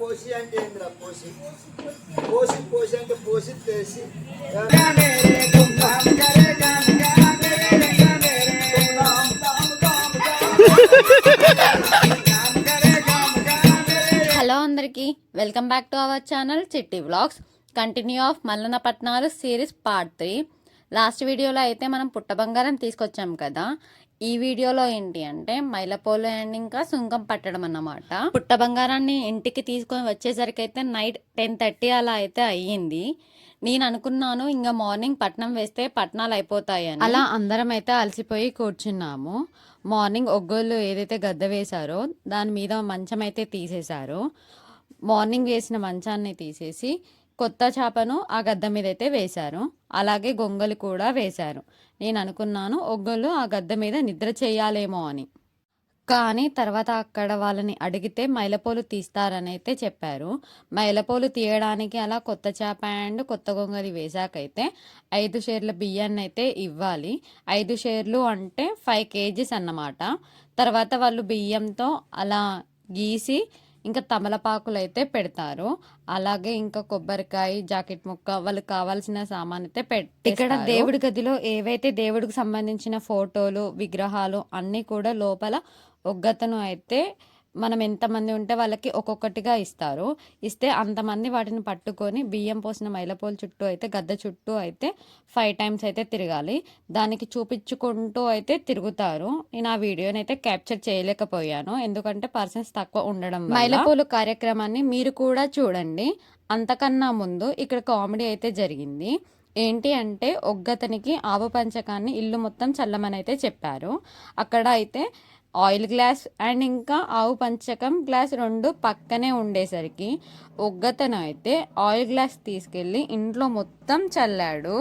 పోసి అంటే ఏంద్రా పోసి అంటే పోసి తెలిసి హలో అందరికీ welcome back to our channel Chitti vlogs. Continue of Mallana పట్నాలు సిరీస్ పార్ట్ 3. లాస్ట్ వీడియోలో అయితే మనం పుట్ట బంగారం తీసుకొచ్చాం కదా. ఈ వీడియోలో ఏంటి అంటే మైలపోలు అండ్ ఇంకా సుంకం పట్టడం అన్నమాట. పుట్ట బంగారాన్ని ఇంటికి తీసుకొని వచ్చేసరికి అయితే నైట్ 10:30 అలా అయితే అయ్యింది. నేను అనుకున్నాను ఇంకా మార్నింగ్ పట్నం వేస్తే పట్నాలు అయిపోతాయని. అలా అందరం అయితే అలసిపోయి కూర్చున్నాము. మార్నింగ్ ఒగ్గోళ్ళు ఏదైతే గద్ద వేశారో దాని మీద మంచం అయితే తీసేశారు. మార్నింగ్ వేసిన మంచాన్ని తీసేసి కొత్త చేపను ఆ గద్ద మీద అయితే వేశారు. అలాగే గొంగలు కూడా వేశారు. నేను అనుకున్నాను ఒగ్గోళ్ళు ఆ గద్ద మీద నిద్ర చేయాలేమో అని. కానీ తర్వాత అక్కడ వాళ్ళని అడిగితే మైలపోలు తీస్తారని అయితే చెప్పారు. మైలపోలు తీయడానికి అలా కొత్త చేప అండ్ కొత్త గొంగలి వేశాకైతే 5 షేర్ల బియ్యాన్ని అయితే ఇవ్వాలి. 5 షేర్లు అంటే 5 kgs అన్నమాట. తర్వాత వాళ్ళు బియ్యంతో అలా గీసి ఇంకా తమలపాకులు అయితే పెడతారు. అలాగే ఇంకా కొబ్బరికాయ, జాకెట్ ముక్క, వాళ్ళకి కావాల్సిన సామాన్ అయితే ఇక్కడ దేవుడి గదిలో ఏవైతే దేవుడికి సంబంధించిన ఫోటోలు, విగ్రహాలు అన్నీ కూడా లోపల ఒగ్గతను అయితే మనం ఎంతమంది ఉంటే వాళ్ళకి ఒక్కొక్కటిగా ఇస్తారు. ఇస్తే అంతమంది వాటిని పట్టుకొని బియ్యం పోసిన మైలపోలు చుట్టూ అయితే గద్ద చుట్టూ అయితే 5 times అయితే తిరగాలి. దానికి చూపించుకుంటూ అయితే తిరుగుతారు. నేను ఆ వీడియోని అయితే క్యాప్చర్ చేయలేకపోయాను ఎందుకంటే పర్సన్స్ తక్కువ ఉండడం. మైలపోలు కార్యక్రమాన్ని మీరు కూడా చూడండి. అంతకన్నా ముందు ఇక్కడ కామెడీ అయితే జరిగింది. ఏంటి అంటే ఒగ్గతనికి ఆవు పంచకాన్ని ఇల్లు మొత్తం చల్లమని అయితే చెప్పారు. అక్కడ అయితే ఆయిల్ గ్లాస్ అండ్ ఇంకా ఆవు పంచకం గ్లాస్ 2 పక్కనే ఉండేసరికి ఒగ్గతను అయితే ఆయిల్ గ్లాస్ తీసుకెళ్ళి ఇంట్లో మొత్తం చల్లాడు.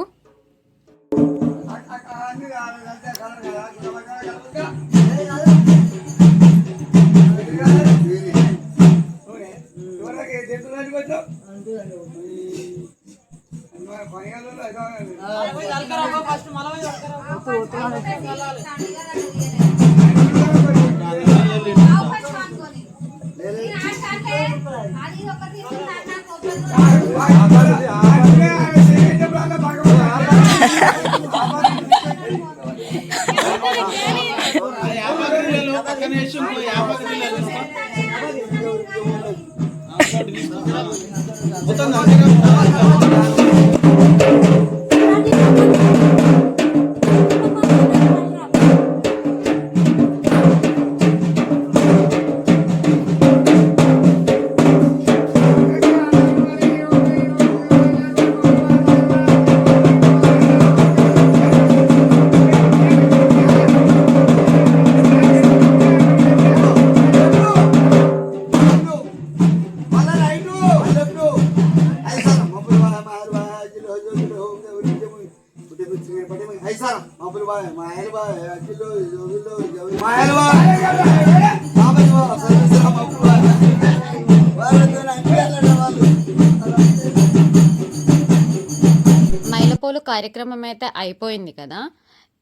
మైలపోలు కార్యక్రమం అయితే అయిపోయింది కదా.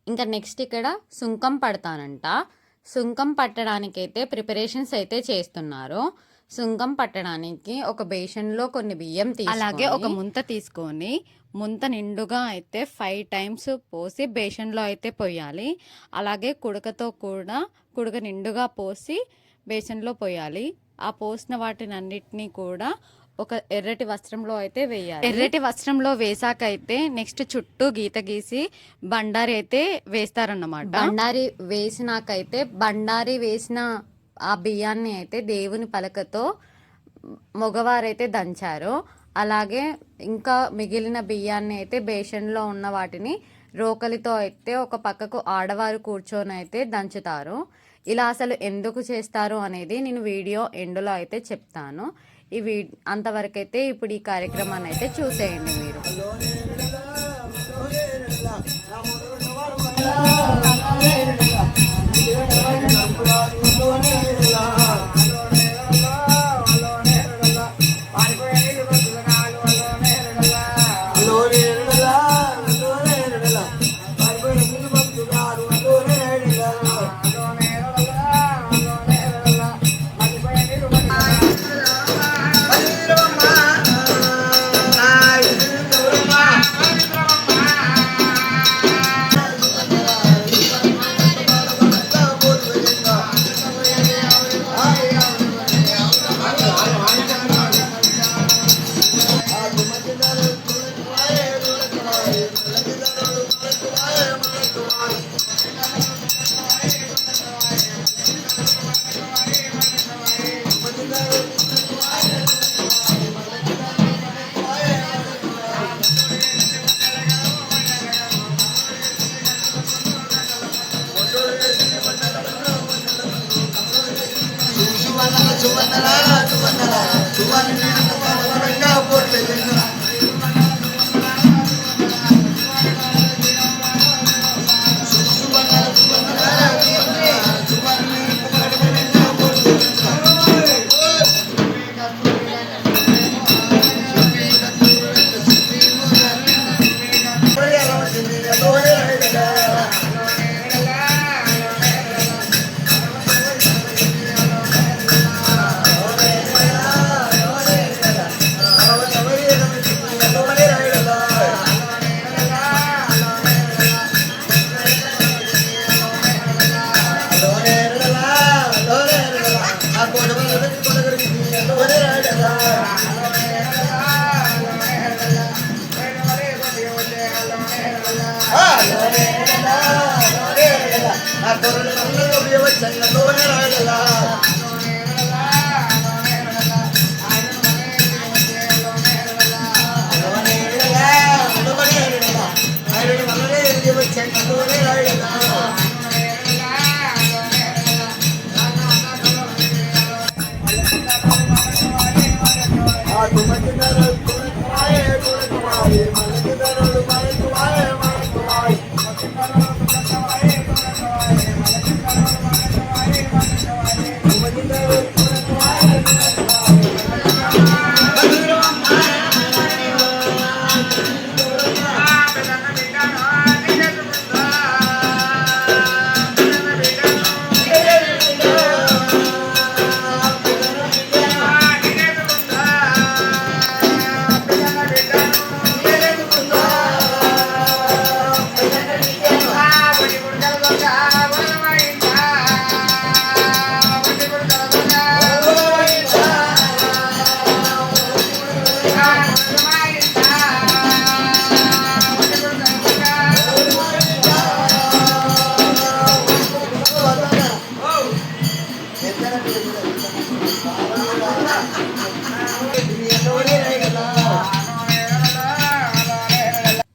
ఇంకా నెక్స్ట్ ఇక్కడ సుంకం పడతానంట. సుంకం పట్టడానికైతే ప్రిపరేషన్స్ అయితే చేస్తున్నారు. సుంకం పట్టడానికి ఒక బేషన్లో కొన్ని బియ్యం తీసుకొని అలాగే ఒక ముంత తీసుకొని ముంత నిండుగా అయితే 5 times పోసి బేషన్లో అయితే పోయాలి. అలాగే కుడకతో కూడా కుడక నిండుగా పోసి బేషన్లో పోయాలి. ఆ పోసిన వాటిని అన్నిటినీ కూడా ఒక ఎర్రటి వస్త్రంలో అయితే వేయాలి. ఎర్రటి వస్త్రంలో వేసాకైతే నెక్స్ట్ చుట్టూ గీత గీసి బండారి అయితే వేస్తారన్నమాట. బండారి వేసినాకైతే బండారి వేసిన ఆ బియ్యాన్ని అయితే దేవుని పలకతో మగవారైతే దంచారు. అలాగే ఇంకా మిగిలిన బియ్యాన్ని అయితే బేషన్లో ఉన్న వాటిని రోకలితో అయితే ఒక పక్కకు ఆడవారు కూర్చొని అయితే దంచుతారు. ఇలా అసలు ఎందుకు చేస్తారు అనేది నేను వీడియో ఎండ్లో అయితే చెప్తాను. అంతవరకైతే ఇప్పుడు ఈ కార్యక్రమాన్ని అయితే చూసేయండి మీరు.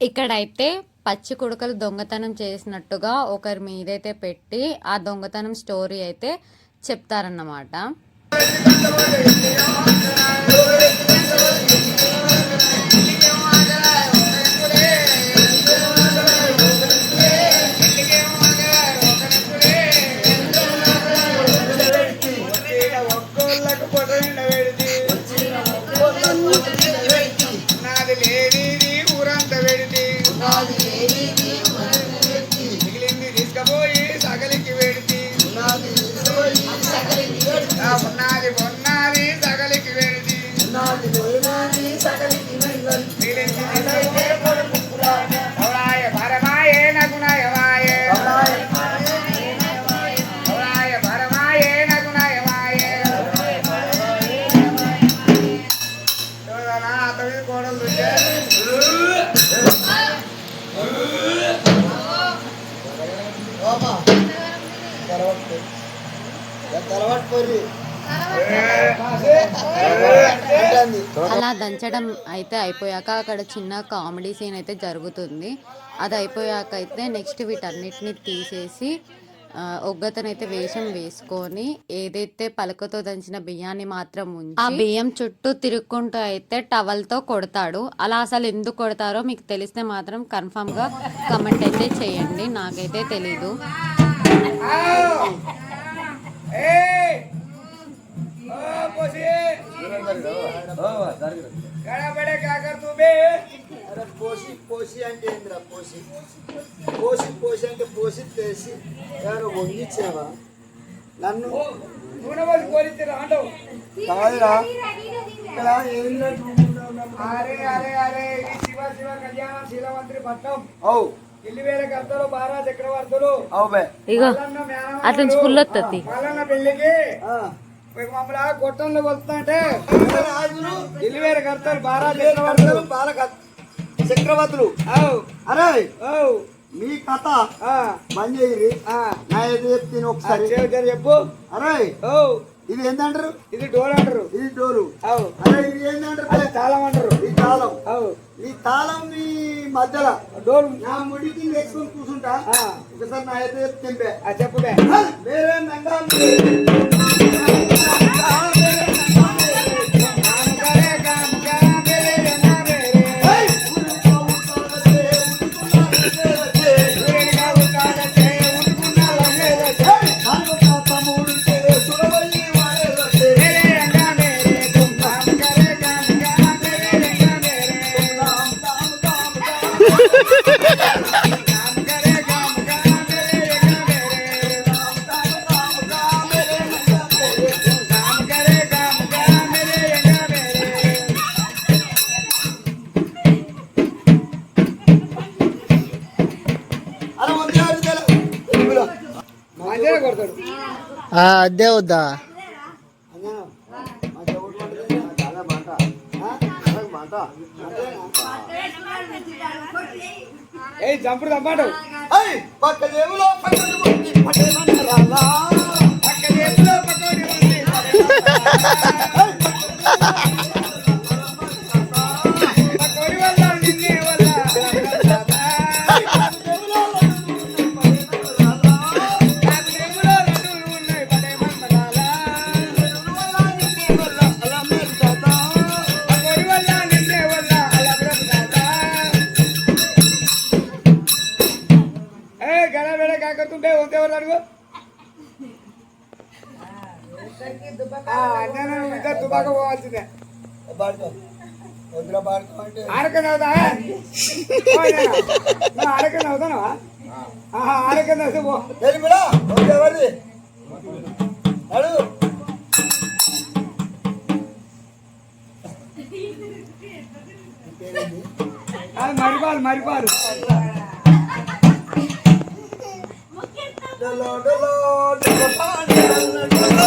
ఇక్కడైతే పచ్చి కుడుకలు దొంగతనం చేసినట్టుగా ఒకరి మీదైతే పెట్టి ఆ దొంగతనం స్టోరీ అయితే చెప్తారన్నమాట. అలా దంచడం అయితే అయిపోయాక అక్కడ చిన్న కామెడీ సీన్ అయితే జరుగుతుంది. అది అయిపోయాక అయితే నెక్స్ట్ వీటన్నిటిని తీసేసి ఒగ్గతనైతే వేషం వేసుకొని ఏదైతే పలకతో దంచిన బియ్యాన్ని మాత్రం ఉంచి ఆ బియ్యం చుట్టూ తిరుక్కుంటూ అయితే టవల్తో కొడతాడు. అలా అసలు ఎందుకు కొడతారో మీకు తెలిస్తే మాత్రం కన్ఫామ్గా కమెంట్ అయితే చేయండి, నాకైతే తెలీదు. పోసి అంటే ఏంద్రా పోసి పోసి పోసి అంటే పోసి తెలిసి ఎవరు వంగిచ్చావా నన్ను కాదురా అరే అరే అరే శివ శివ కళ్యాణ శీలవంత్రి పట్టం ఇల్లివేల కర్తలు బారా చక్రవర్తులు అతను స్కూల్లో వస్తుంది మల్లన్న పెళ్లికి మమ్మల్ని గొట్టంలో కొలుతుంటే ఇల్లివేల కర్తలు బారా చక్రవర్తులు చక్రవర్తులు అరే మీ కథ బంద్ చేయరి నా ఏదో చెప్తాను ఒకసారి చెప్పు. అరే ఇది ఏంటంటారు? ఇది డోర్ అంటారు. ఇది డోరు. అరే ఇది ఏంటంటారు? తాళం అంటారు. ఈ తాళం. ఈ తాళం మీ మధ్యలో డోర్ నా ముడికి వేసుకొని కూర్చుంటా. ఒకసారి నా అయితే తెంపే చెప్పు. వేరే అదే వద్దా అంజనా మా చెవుడు పడుతుంది చాలా మాట మాట ఏ చంపుడు తమ్మాడు పక్క దేవులో పట్టేమన్నారా పక్క చేతిలో పకోడి ఉంది పకోడి వల్ల నిన్నే వల్ల దేవులో లడ్డూలు ఉన్నాయి పడేమన్నారా పకోడి వల్ల నిన్నే వల్ల అలా బ్రతకాలా ఏ గల వేడ కాకతుంటే ఉందేవాళ్ళు అడుగు తుబాక పోవాల్సిందే బాడుకో వద్దురా బాడుకో అంటే ఆరకం అవుతావా నువ్వు ఆరకం అవుతావా ఆరకం అవుతా పో తెలుగురా ఎవరిది అడుగు అది మరిపాలు మరిపాలు డలో డలో డలో పాని డలో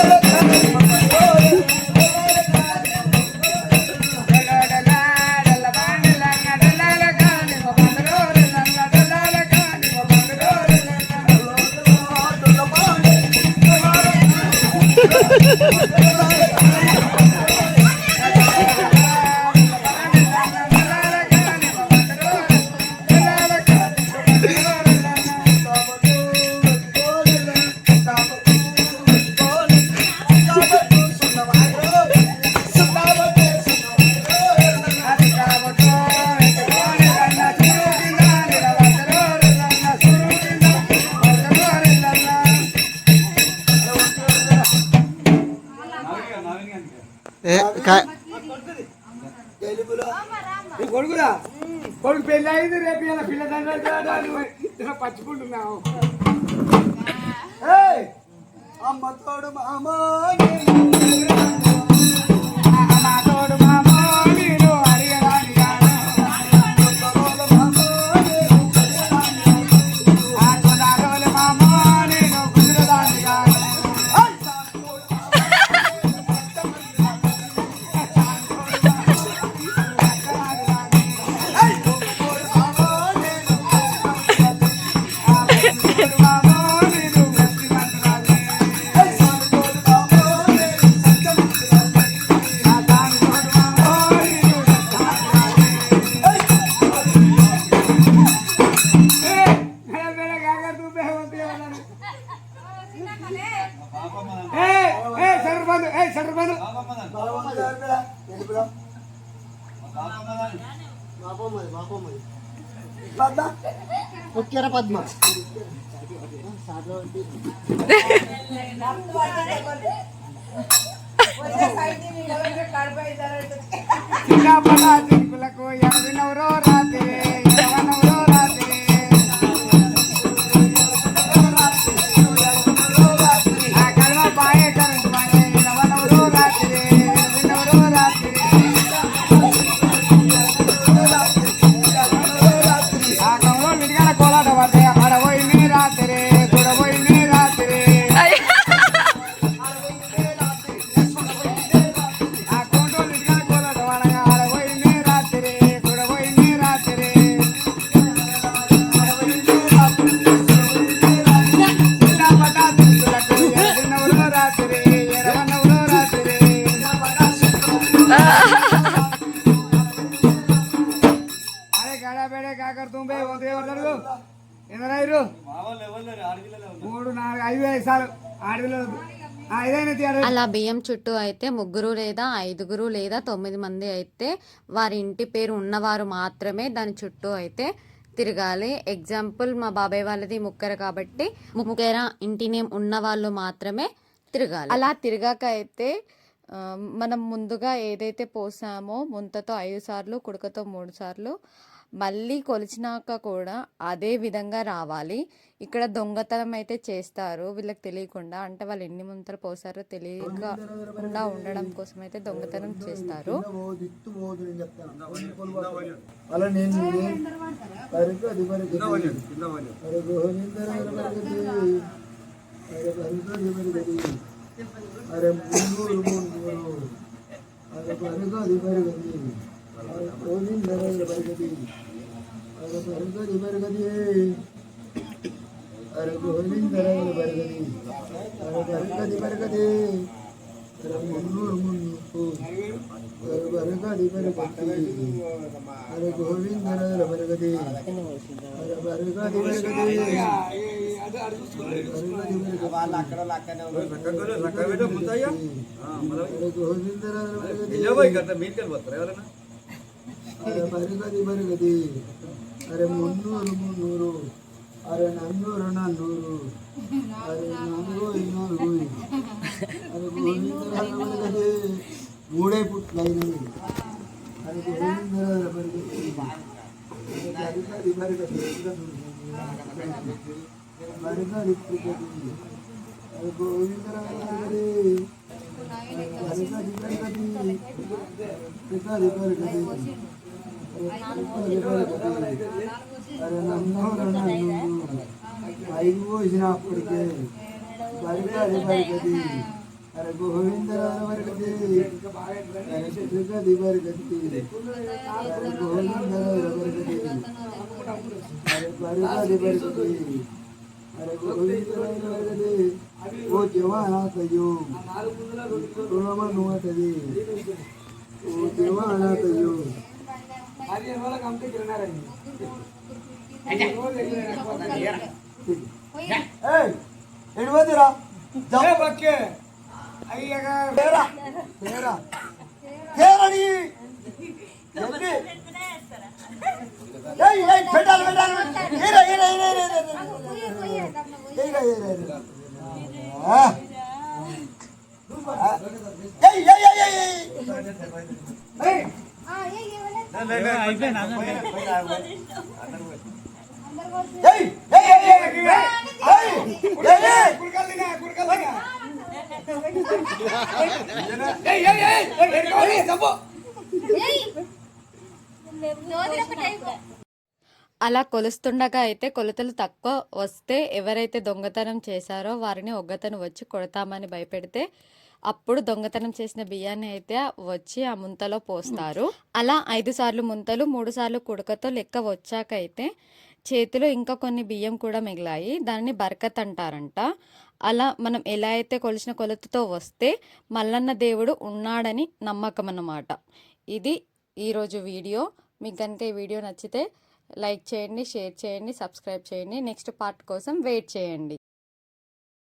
తెలుగులో నీ కొడుకురా కొడుకు పెళ్ళి అయింది రేపు ఇలా పిల్లదండ్రులు పచ్చిపుంటున్నావు అమ్మ తోడు మామ తోడు మామో నేను అడిగరాని మామో నేను కుదిరదాని తెలుగులో ముఖ్యర పద్మ చిన్నపడాకు ఎవరినెవరో రాత్రి ఎవరినెవరో రాత్రి ఆ కల్వ పాయే కరెంట్ పాయే ఎవరినెవరో రాత్రి ఎవరినెవరో రాత్రి ఆ కౌలో విడిగల కోలాట పడితే అడబోయి రాత్రి చూడబోయి రాత్రి ఆ కౌంటో విడిగల కోలాట పడగా అడబోయి రాత్రి చూడబోయి రాత్రి రాత్రి ఎరవన్నవరో రాత్రి అరే గడా బేడే కాకర తుంబే ఎవరు ఎందరు 3 4 5 సార్లు ఆడపిల్లలు ఐదైనా తీయాలి అలా బియ్యం చుట్టూ అయితే 3 లేదా 5 లేదా 9 మంది అయితే వారి ఇంటి పేరు ఉన్నవారు మాత్రమే దాని చుట్టూ అయితే తిరగాలి. ఎగ్జాంపుల్ మా బాబాయ్ వాళ్ళది ముక్కర కాబట్టి ముక్కర ఇంటి నేమ్ ఉన్న వాళ్ళు మాత్రమే తిరగాలి. అలా తిరగాక అయితే మనం ముందుగా ఏదైతే పోసామో ముంతతో 5 సార్లు కుడకతో 3 సార్లు మళ్ళీ కొలిచినాక కూడా అదే విధంగా రావాలి. ఇక్కడ దొంగతనం అయితే చేస్తారు వీళ్ళకి తెలియకుండా, అంటే వాళ్ళు ఎన్ని ముంతలు పోసారో తెలియకుండా ఉండడం కోసం అయితే దొంగతనం చేస్తారు. అరే బరగది బరగది అరే మున్నూరు మున్నూరు అరే బరగది బరగది అరే గోవిందరాజుల బరగది అరే బరగది బరగది అరే గోవిందరాజుల బరగది అరే బరగది బరగది అరే మున్నూరు మున్నూరు అరే బరగది బరగది అరే గోవిందరాజుల బరగది అరే బరగది బరగది వాళ్ళు అక్కడ అక్కడనే అరే బరగది బరగది అరే మున్నూరు మున్నూరు అరే నన్నూరు నన్నూరు అరే నాలుగు నాలుగు అరే గోవిందరాజుల బరగది మూడే పుట్లైనవి అరే గోవిందరాజుల బరగది బరగది బరగది బరగది బరగది అరే గోవిందరాజుల బరగది బరగది బరగది బరగది బరగది అరే నన్నూరు నన్నూరు ఐదు పోసిన అప్పటికే బరగది బరగది అరే గోవిందరాజుల బరగది అరే బరగది బరగది అరే గోవిందరాజుల బరగది అరే బరగది బరగది అరే గోవిందరాజుల బరగది ఓ జవానాతయో రుణమనుమతది ఓ జవానాతయో ఎడిపోతురా పెట్టాలి అలా కొలుస్తుండగా అయితే కొలతలు తక్కువ వస్తే ఎవరైతే దొంగతనం చేశారో వారిని ఒగ్గతను వచ్చి కొడతామని భయపెడితే అప్పుడు దొంగతనం చేసిన బియ్యాన్ని అయితే వచ్చి ఆ ముంతలో పోస్తారు. అలా 5 సార్లు ముంతలు 3 సార్లు కుడకతో లెక్క వచ్చాకైతే చేతిలో ఇంకా కొన్ని బియ్యం కూడా మిగిలాయి. దాన్ని బర్కత్ అంటారంట. అలా మనం ఎలా అయితే కొలిచిన కొలతతో వస్తే మల్లన్న దేవుడు ఉన్నాడని నమ్మకం అన్నమాట. ఇది ఈరోజు వీడియో. మీకు కనుక ఈ వీడియో నచ్చితే లైక్ చేయండి, షేర్ చేయండి, సబ్స్క్రైబ్ చేయండి. నెక్స్ట్ పార్ట్ కోసం వెయిట్ చేయండి.